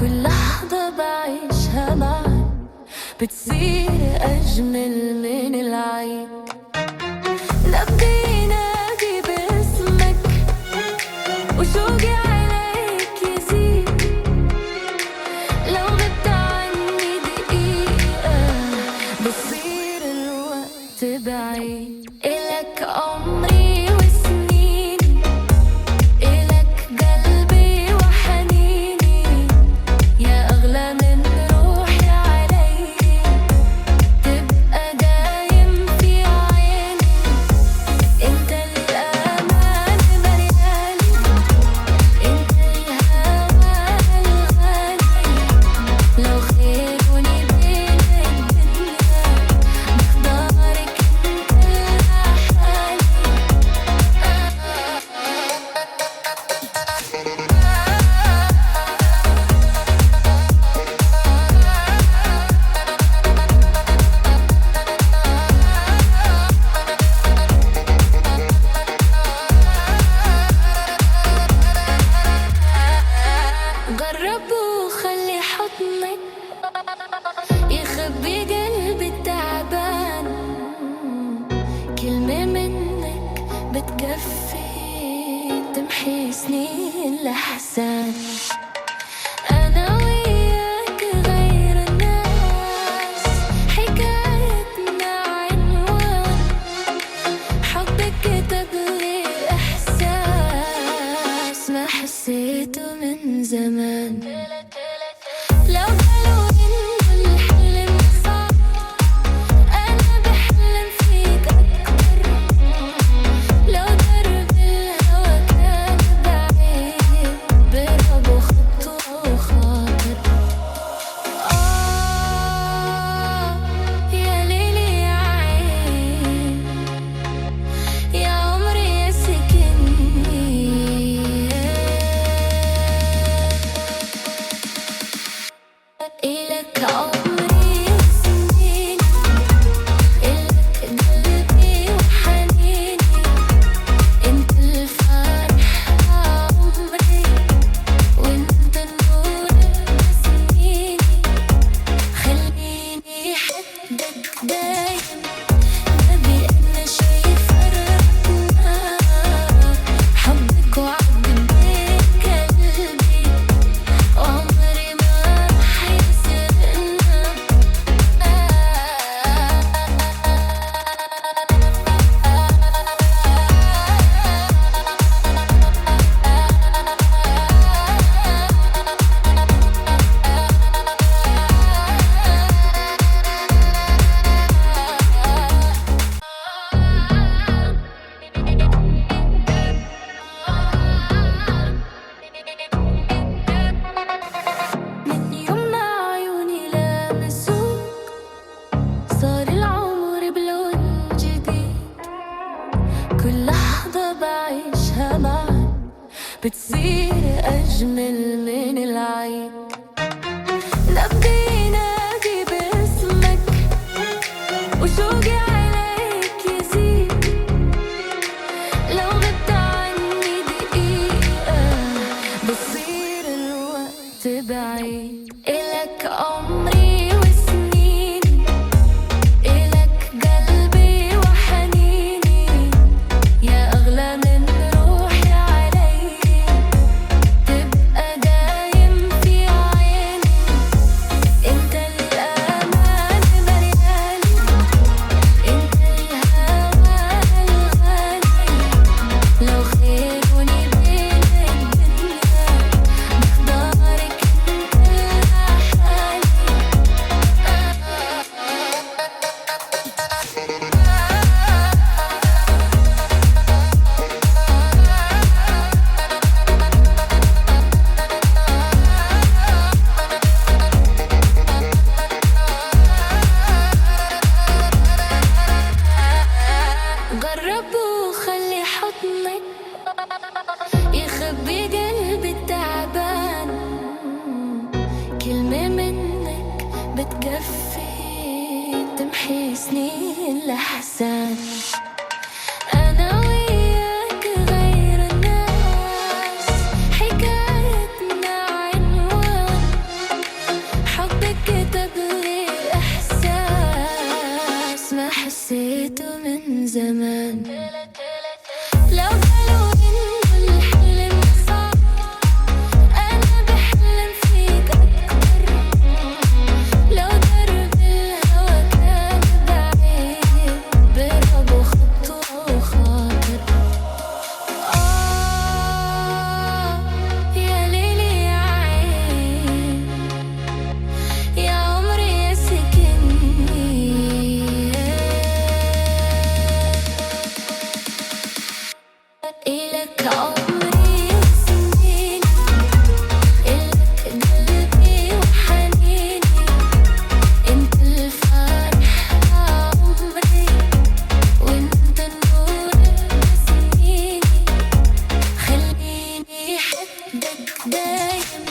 كل لحظة بعيشها معك بتصير أجمل من العيد. نبضي نادي باسمك وشوقي عليك يزيد. لو غبت عني دقيقة بصير الوقت بعيد. إلك عمري وسنيني، إلك قلبي وحنيني، يا أغلى من روحي علي. تبقى دايم في عيني، انت الأمان مريالي، انت الهوى الغالي. لو خيروني بين الدنيا بختارك انت لحالي. جرب وخلي حضنك يخبي قلبي التعبان. كلمة منك بتكفي تمحي سنين الأحزان. أنا وياك غير الناس، حكايتنا عنوان حبك كتب لي إحساس ما حسيته من زمان. لو قالوا إنه الحلم صعب أنا بحلم فيك أكتر. لو درب الهوى كان بعيد برب وخطوة وخاطر. يا ليلي يا عين، يا عمري يا سكني. إلك عمري وسنيني، إلك قلبي وحنيني، انت الفرح عمري، وانت النور بسنيني. خليني حدك دايم، نبي أنا شي فرقنا. حبك وعد بين قلبي، وعمري ما رح يسرقنا. من يوم ما عيوني لامسوك صار العمر بلون جديد. كل لحظة بعيشها معك بتصير أجمل من العيد. نبضي نادي باسمك وشوقي عليك يزيد. لو غبت عني دقيقة بصير الوقت بعيد. إلك عمري وسنيني، إلك قلبي وحنيني، يا أغلى من روحي علي. تبقى دايم في عيني، انت الأمان مريالي، انت الهوى الغالي. لو خيروني بين الدنيا بختارك انت لحالي. جرب وخلي حضنك يخبي قلبي التعبان. كلمة منك بتكفي تمحي سنين الأحزان. أنا وياك غير الناس، حكايتنا عنوان دايم